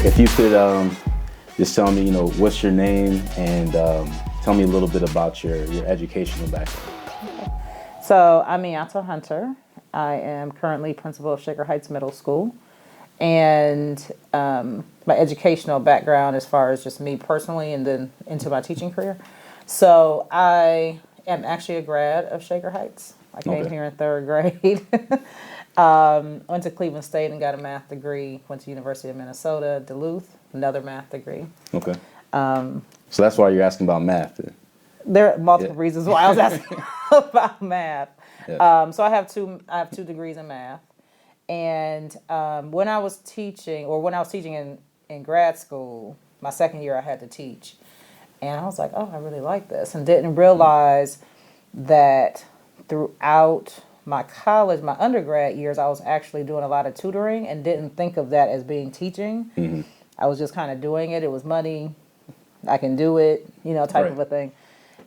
If you could just tell me, what's your name and tell me a little bit about your educational background. So I'm Miata Hunter. I am currently principal of Shaker Heights Middle School. And my educational background as far as just me personally and then into my teaching career. So I am actually a grad of Shaker Heights. I came here in third grade. Went to Cleveland State and got a math degree. Went to University of Minnesota, Duluth, another math degree. Okay. So that's why you're asking about math. There are multiple reasons why I was asking about math. Yeah. So I have two degrees in math. And when I was teaching in grad school, my second year I had to teach. And I was like, oh, I really like this. And didn't realize that throughout my undergrad years, I was actually doing a lot of tutoring and didn't think of that as being teaching. Mm-hmm. I was just kind of doing it. It was money. I can do it, type of a thing.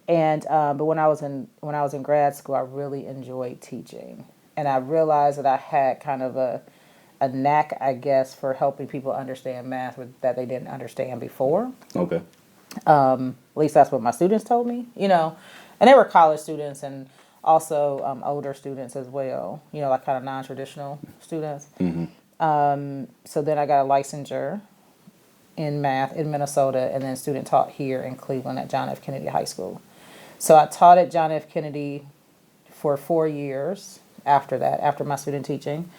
And but when I was in grad school, I really enjoyed teaching. And I realized that I had kind of a knack, I guess, for helping people understand math that they didn't understand before. Okay. At least that's what my students told me, And they were college students and also older students as well, like kind of non-traditional students. Mm-hmm. So then I got a licensure in math in Minnesota and then student taught here in Cleveland at John F. Kennedy High School. So I taught at John F. Kennedy for 4 years. After my student teaching.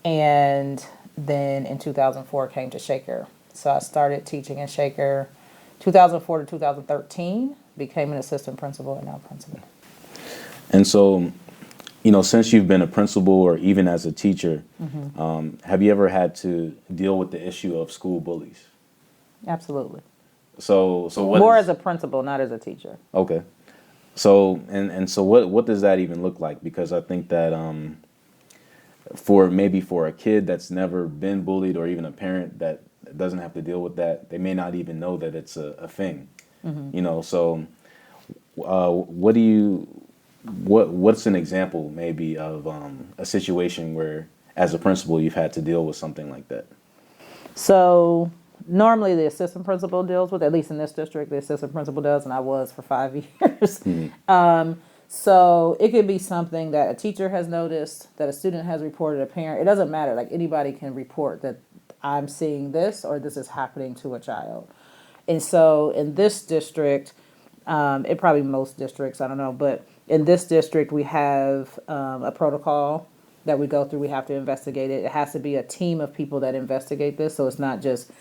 And then in 2004 came to Shaker. So I started teaching in Shaker 2004 to 2013, became an assistant principal and now principal. And so, since you've been a principal or even as a teacher, Mm-hmm. Have you ever had to deal with the issue of school bullies? Absolutely. So what More as a principal, not as a teacher. Okay. So so what does that even look like? Because I think that for a kid that's never been bullied or even a parent that doesn't have to deal with that, they may not even know that it's a thing. Mm-hmm. So what's an example maybe of a situation where as a principal you've had to deal with something like that? So normally the assistant principal deals with, at least in this district, the assistant principal does, and I was for 5 years. Mm-hmm. So it could be something that a teacher has noticed, that a student has reported, a parent. It doesn't matter. Like anybody can report that I'm seeing this or this is happening to a child. And so in this district, it probably most districts, I don't know, but in this district we have a protocol that we go through. We have to investigate it. It has to be a team of people that investigate this. So it's not just,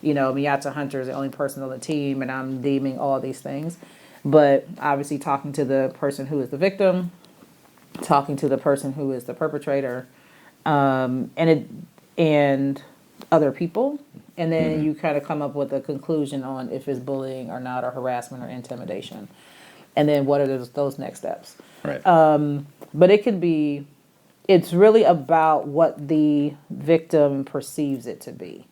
Miata Hunter is the only person on the team and I'm deeming all these things. But obviously talking to the person who is the victim, talking to the person who is the perpetrator, and other people. And then you kind of come up with a conclusion on if it's bullying or not, or harassment or intimidation. And then what are those next steps? Right. But it's really about what the victim perceives it to be.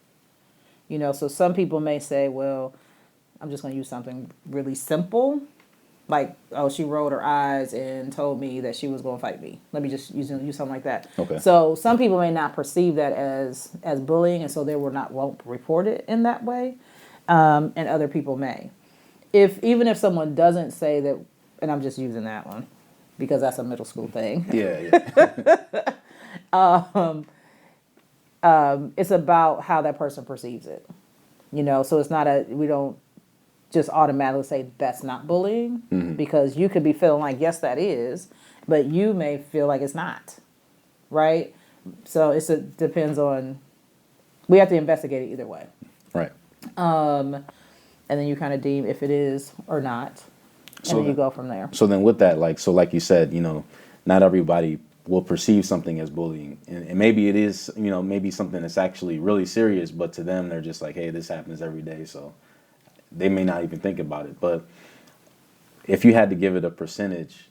So some people may say, well, I'm just going to use something really simple. Like, oh, she rolled her eyes and told me that she was going to fight me. Let me just use something like that. Okay. So some people may not perceive that as bullying, and so they won't report it in that way. And other people may. Even if someone doesn't say that, and I'm just using that one because that's a middle school thing. Yeah. It's about how that person perceives it. So it's not we don't just automatically say that's not bullying, because you could be feeling like, yes, that is, but you may feel like it's not, right? So it depends on, we have to investigate it either way. Right. And then you kind of deem if it is or not, and then you go from there. So then with that, like you said, not everybody will perceive something as bullying. And maybe it is, maybe something that's actually really serious, but to them, they're just like, hey, this happens every day. So they may not even think about it. But if you had to give it a percentage,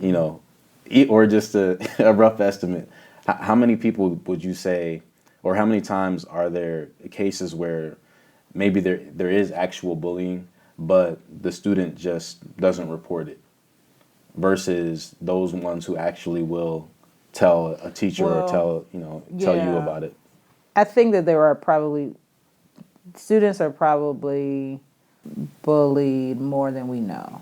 or just a rough estimate, how many people would you say, or how many times are there cases where maybe there is actual bullying, but the student just doesn't report it, versus those ones who actually will tell a teacher or tell you about it? I think that there are probably students are probably bullied more than we know,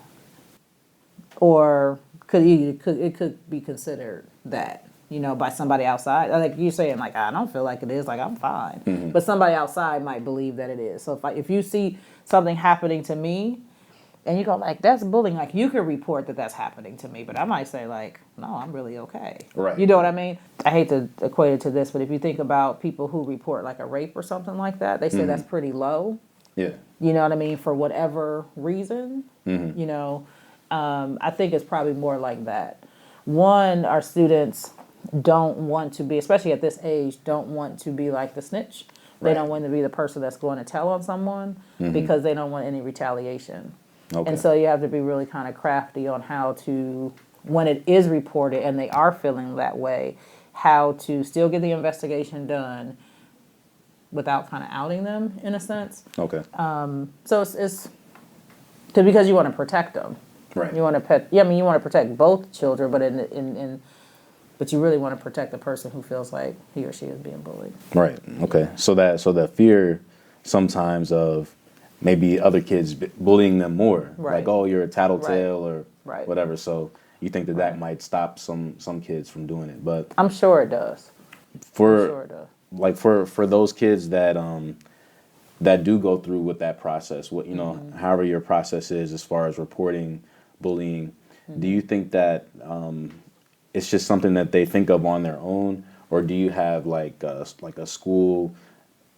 or it could be considered that, by somebody outside. Like you're saying, like, I don't feel like it is, like I'm fine, but somebody outside might believe that it is. So if you see something happening to me, and you go like, that's bullying, like you could report that that's happening to me, but I might say like, no, I'm really okay. Right. You know what I mean? I hate to equate it to this, but if you think about people who report like a rape or something like that, they say that's pretty low. Yeah. You know what I mean? For whatever reason, I think it's probably more like that. One, our students don't want to be, especially at this age, don't want to be like the snitch. They don't want to be the person that's going to tell on someone because they don't want any retaliation. Okay. And so you have to be really kind of crafty on how to, when it is reported and they are feeling that way, how to still get the investigation done without kind of outing them in a sense. Okay. So it's because you want to protect them. Right. You want to you want to protect both children, but but you really want to protect the person who feels like he or she is being bullied. Right. Okay. So that fear sometimes of maybe other kids bullying them more, Right. like, oh, you're a tattletale or Right. whatever. So you think that might stop some kids from doing it, but I'm sure it does. for I'm sure it does. like for those kids that that do go through with that process, what however your process is as far as reporting bullying, do you think that it's just something that they think of on their own, or do you have like a school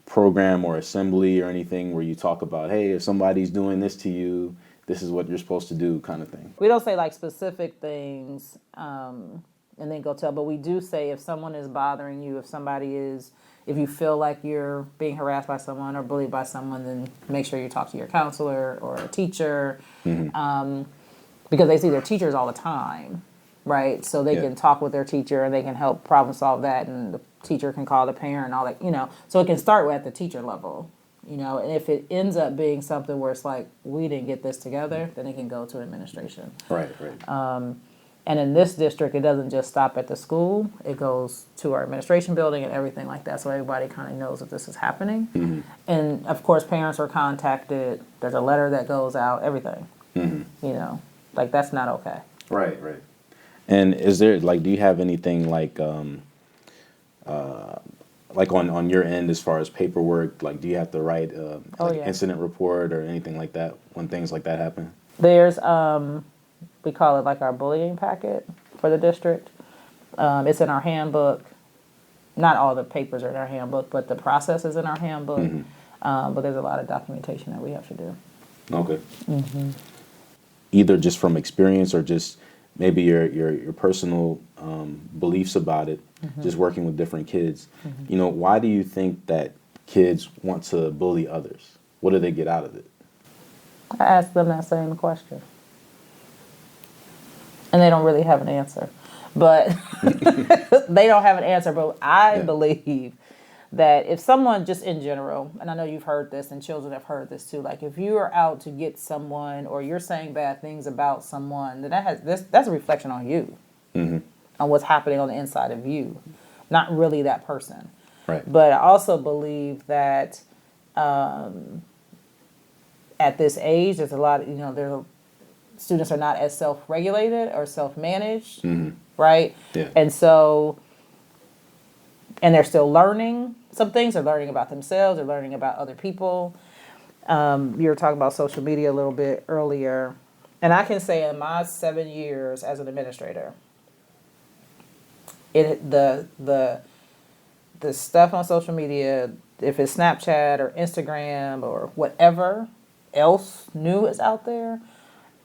program or assembly or anything where you talk about, hey, if somebody's doing this to you, this is what you're supposed to do, kind of thing? We don't say like specific things and then go tell, but we do say if someone is bothering you, if you feel like you're being harassed by someone or bullied by someone, then make sure you talk to your counselor or a teacher because they see their teachers all the time, right? So they can talk with their teacher and they can help problem solve that, and the teacher can call the parent and all that, So it can start at the teacher level, and if it ends up being something where it's like, we didn't get this together, then it can go to administration. Right. And in this district, it doesn't just stop at the school. It goes to our administration building and everything like that, so everybody kind of knows that this is happening. And, of course, parents are contacted. There's a letter that goes out, everything. Like, that's not okay. Right. And is there, like, do you have anything like on your end as far as paperwork? Like, do you have to write incident report or anything like that when things like that happen? There's we call it like our bullying packet for the district. It's in our handbook. Not all the papers are in our handbook, but the process is in our handbook. But there's a lot of documentation that we have to do. Okay. Either just from experience or just maybe your personal beliefs about it, just working with different kids. Why do you think that kids want to bully others? What do they get out of it? I ask them that same question. And they don't really have an answer. But they don't have an answer. But I believe that if someone, just in general, and I know you've heard this and children have heard this too, like if you are out to get someone or you're saying bad things about someone, then that's a reflection on you, on what's happening on the inside of you, not really that person. Right. But I also believe that at this age, there's a lot of, students are not as self-regulated or self-managed, right? Yeah. And so, and they're still learning some things. They're learning about themselves. They're learning about other people. You were talking about social media a little bit earlier. And I can say in my 7 years as an administrator, the stuff on social media, if it's Snapchat or Instagram or whatever else new is out there,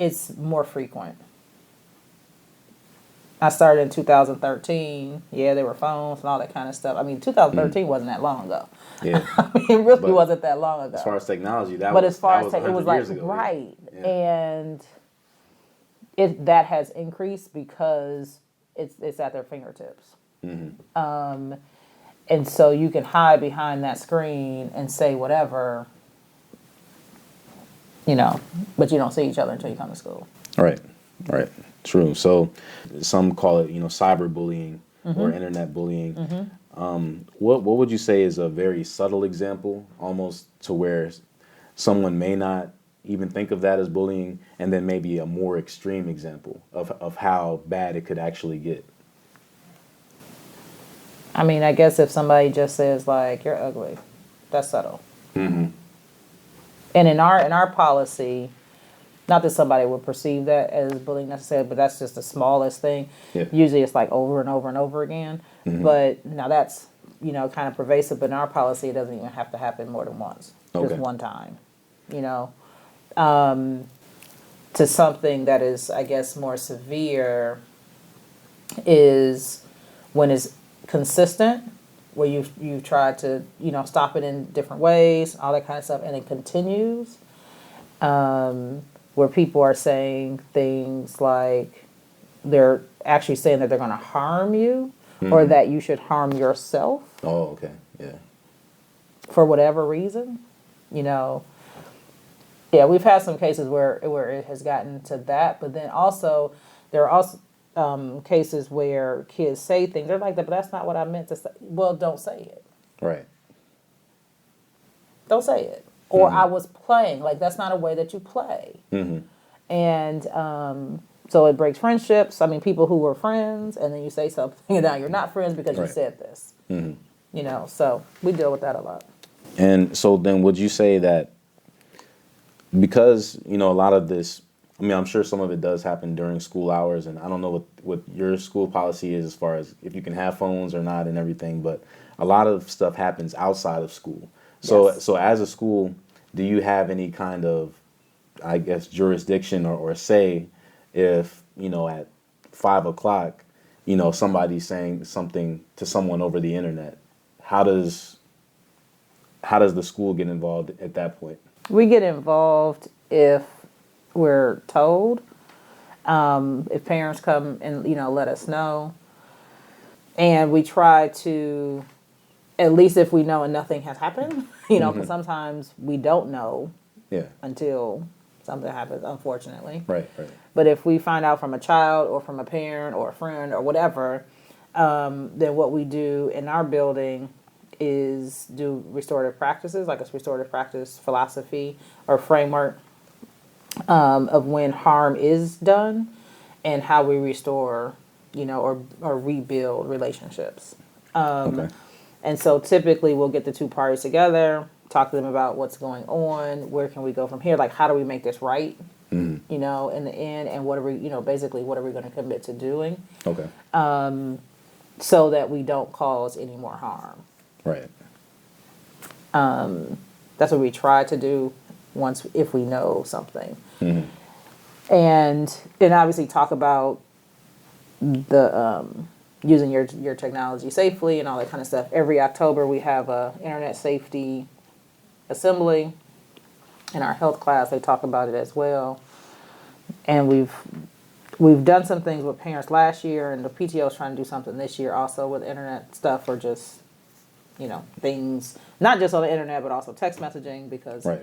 it's more frequent. I started in 2013. Yeah, there were phones and all that kind of stuff. I mean, 2013 wasn't that long ago. Yeah. I mean, it really wasn't that long ago. As far as technology, it was 100 like, years ago. right. Yeah. And that has increased because it's at their fingertips. And so you can hide behind that screen and say whatever, but you don't see each other until you come to school. Right. True. So some call it, cyberbullying or internet bullying. What would you say is a very subtle example, almost to where someone may not even think of that as bullying, and then maybe a more extreme example of how bad it could actually get? I mean, I guess if somebody just says like you're ugly, that's subtle. And in our policy, not that somebody would perceive that as bullying necessarily, but that's just the smallest thing. Yeah. Usually it's like over and over and over again. But now that's, kind of pervasive, but in our policy it doesn't even have to happen more than once. Okay. Just one time. You know. To something that is, I guess, more severe is when it's consistent, where you've tried to, stop it in different ways, all that kind of stuff, and it continues. Where people are saying things like they're actually saying that they're going to harm you or that you should harm yourself Oh, okay. Yeah. for whatever reason. Yeah, we've had some cases where it has gotten to that, but then also there are also cases where kids say things. They're like, "But that's not what I meant to say." Well, don't say it. Right. Don't say it. Or I was playing. Like, that's not a way that you play. And so it breaks friendships. I mean, people who were friends, and then you say something, and now you're not friends because you Right. said this. So we deal with that a lot. And so then would you say that because, a lot of this, I mean, I'm sure some of it does happen during school hours, and I don't know what your school policy is as far as if you can have phones or not and everything, but a lot of stuff happens outside of school. So, Yes. so as a school, do you have any kind of, I guess, jurisdiction or say if, at 5 o'clock, somebody's saying something to someone over the internet, how does the school get involved at that point? We get involved if we're told, if parents come and, let us know. And we try to, at least if we know and nothing has happened, because sometimes we don't know Yeah. until something happens, unfortunately. Right. Right. But if we find out from a child or from a parent or a friend or whatever, then what we do in our building is do restorative practices, like a restorative practice philosophy or framework of when harm is done and how we restore, or rebuild relationships. Okay. And so typically we'll get the two parties together, talk to them about what's going on, where can we go from here, like how do we make this right, in the end, and what are we, basically what are we going to commit to doing Okay. so that we don't cause any more harm. Right. That's what we try to do if we know something. And obviously talk about the using your technology safely and all that kind of stuff. Every October we have a internet safety assembly. In our health class they talk about it as well. And we've done some things with parents last year, and the PTO is trying to do something this year also with internet stuff, or just things not just on the internet but also text messaging, because Right.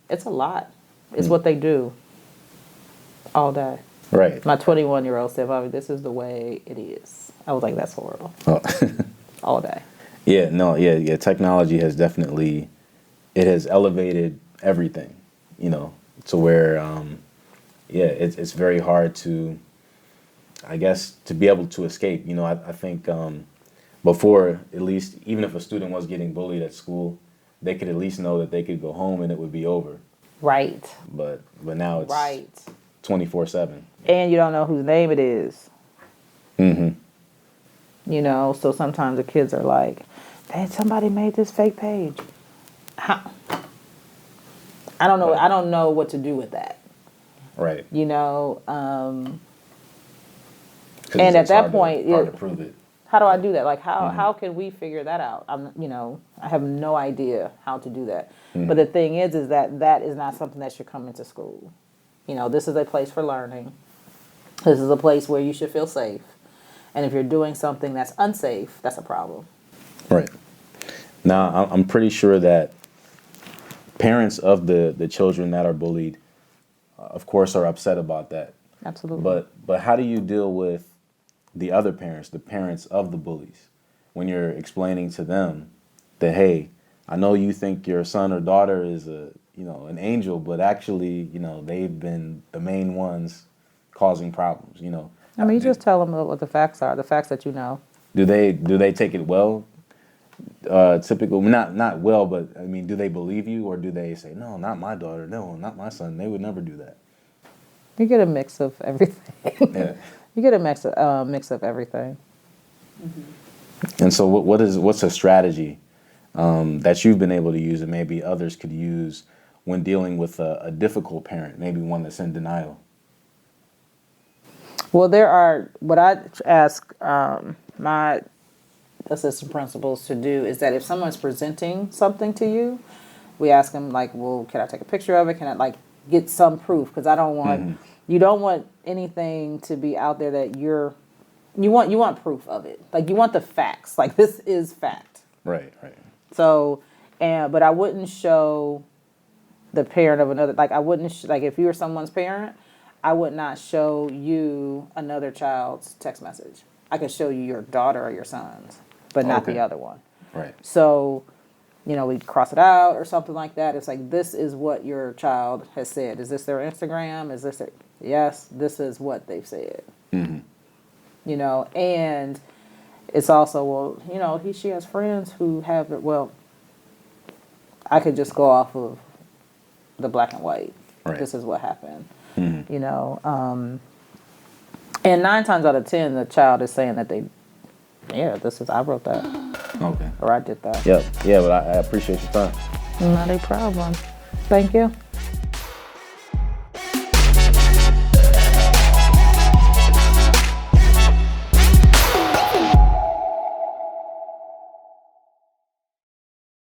it's a lot. It's what they do all day. Right. My 21-year-old said, "Bobby, this is the way it is." I was like, "That's horrible." Oh. All day. Yeah. No. Yeah. Yeah. Technology has definitely, it has elevated everything. To where, it's very hard to, I guess, to be able to escape. I think before, at least, even if a student was getting bullied at school, they could at least know that they could go home and it would be over. Right. But now it's Right. 24/7. And you don't know whose name it is. So sometimes the kids are like, "Man, somebody made this fake page." How? I don't know. Right. I don't know what to do with that. Right. And It's at that hard point, hard to prove it. how do I do that? Like, how can we figure that out? I have no idea how to do that. But the thing is that is not something that should come into school. This is a place for learning. This is a place where you should feel safe. And if you're doing something that's unsafe, that's a problem. Right. Now, I'm pretty sure that parents of the children that are bullied, of course, are upset about that. Absolutely. But how do you deal with the other parents, the parents of the bullies? when you're explaining to them that, hey, I know you think your son or daughter is an angel, but actually, they've been the main ones causing problems. I mean, you just tell them what the facts are, the facts that you know. Do they take it well? Typical, not well, but I mean, do they believe you, or do they say, no, not my daughter, no, not my son, they would never do that? You get a mix of everything. Yeah. You get a mix of everything. And so, what's a strategy that you've been able to use, and maybe others could use when dealing with a difficult parent, maybe one that's in denial? Well, what I ask my assistant principals to do is that if someone's presenting something to you, we ask them like, well, can I take a picture of it? Can I like get some proof? Because I don't want, you don't want anything to be out there that you want proof of it. Like you want the facts. Like this is fact. Right. So, but I wouldn't show the parent of another, like I wouldn't, like if you were someone's parent, I would not show you another child's text message. I could show you your daughter or your son's, but not the other one. Right. So, we cross it out or something like that. It's like, this is what your child has said. Is this their Instagram? Is this their, yes, this is what they've said. And it's also, well, she has friends who have it. Well, I could just go off of the black and white. Right. This is what happened. And 9 times out of 10, the child is saying that I wrote that. Okay. Or I did that. Yeah, but I appreciate your time. Not a problem. Thank you.